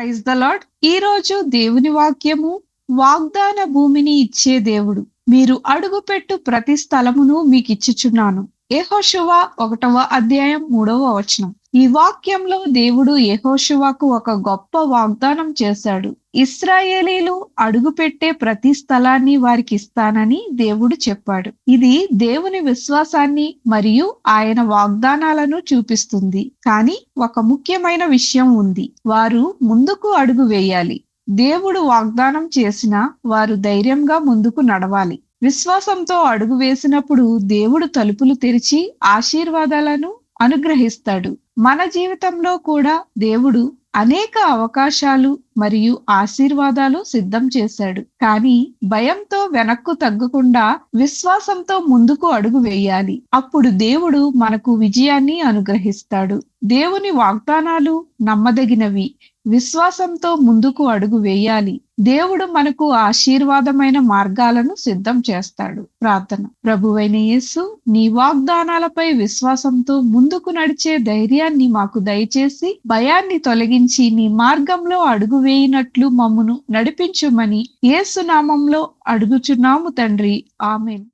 Praise the lord. ఈ రోజు దేవుని వాక్యము, వాగ్దాన భూమిని ఇచ్చే దేవుడు, మీరు అడుగుపెట్టు ప్రతి స్థలమును మీకిచ్చుచున్నాను. యెహోషువ 1వ అధ్యాయం 3వ వచనం. ఈ వాక్యంలో దేవుడు యెహోషువకు ఒక గొప్ప వాగ్దానం చేశాడు. ఇశ్రాయేలీలు అడుగుపెట్టే ప్రతి స్థలాన్ని వారికి ఇస్తానని దేవుడు చెప్పాడు. ఇది దేవుని విశ్వాసాన్ని మరియు ఆయన వాగ్దానాలను చూపిస్తుంది. కానీ ఒక ముఖ్యమైన విషయం ఉంది. వారు ముందుకు అడుగు వేయాలి. దేవుడు వాగ్దానం చేసినా వారు ధైర్యంగా ముందుకు నడవాలి. విశ్వాసంతో అడుగు వేసినప్పుడు దేవుడు తలుపులు తెరిచి ఆశీర్వాదాలను అనుగ్రహిస్తాడు. మన జీవితంలో కూడా దేవుడు అనేక అవకాశాలు మరియు ఆశీర్వాదాలు సిద్ధం చేశాడు. కానీ భయంతో వెనక్కు తగ్గకుండా విశ్వాసంతో ముందుకు అడుగు వేయాలి. అప్పుడు దేవుడు మనకు విజయాన్ని అనుగ్రహిస్తాడు. దేవుని వాగ్దానాలు నమ్మదగినవి. విశ్వాసంతో ముందుకు అడుగు వేయాలి. దేవుడు మనకు ఆశీర్వాదమైన మార్గాలను సిద్ధం చేస్తాడు. ప్రార్థన. ప్రభువైన యేసు, నీ వాగ్దానాలపై విశ్వాసంతో ముందుకు నడిచే ధైర్యాన్ని మాకు దయచేసి భయాన్ని తొలగించి నీ మార్గంలో అడుగు వేయినట్లు మమ్మును నడిపించుమని యేసు నామంలో అడుగుచున్నాము తండ్రి. ఆమేన్.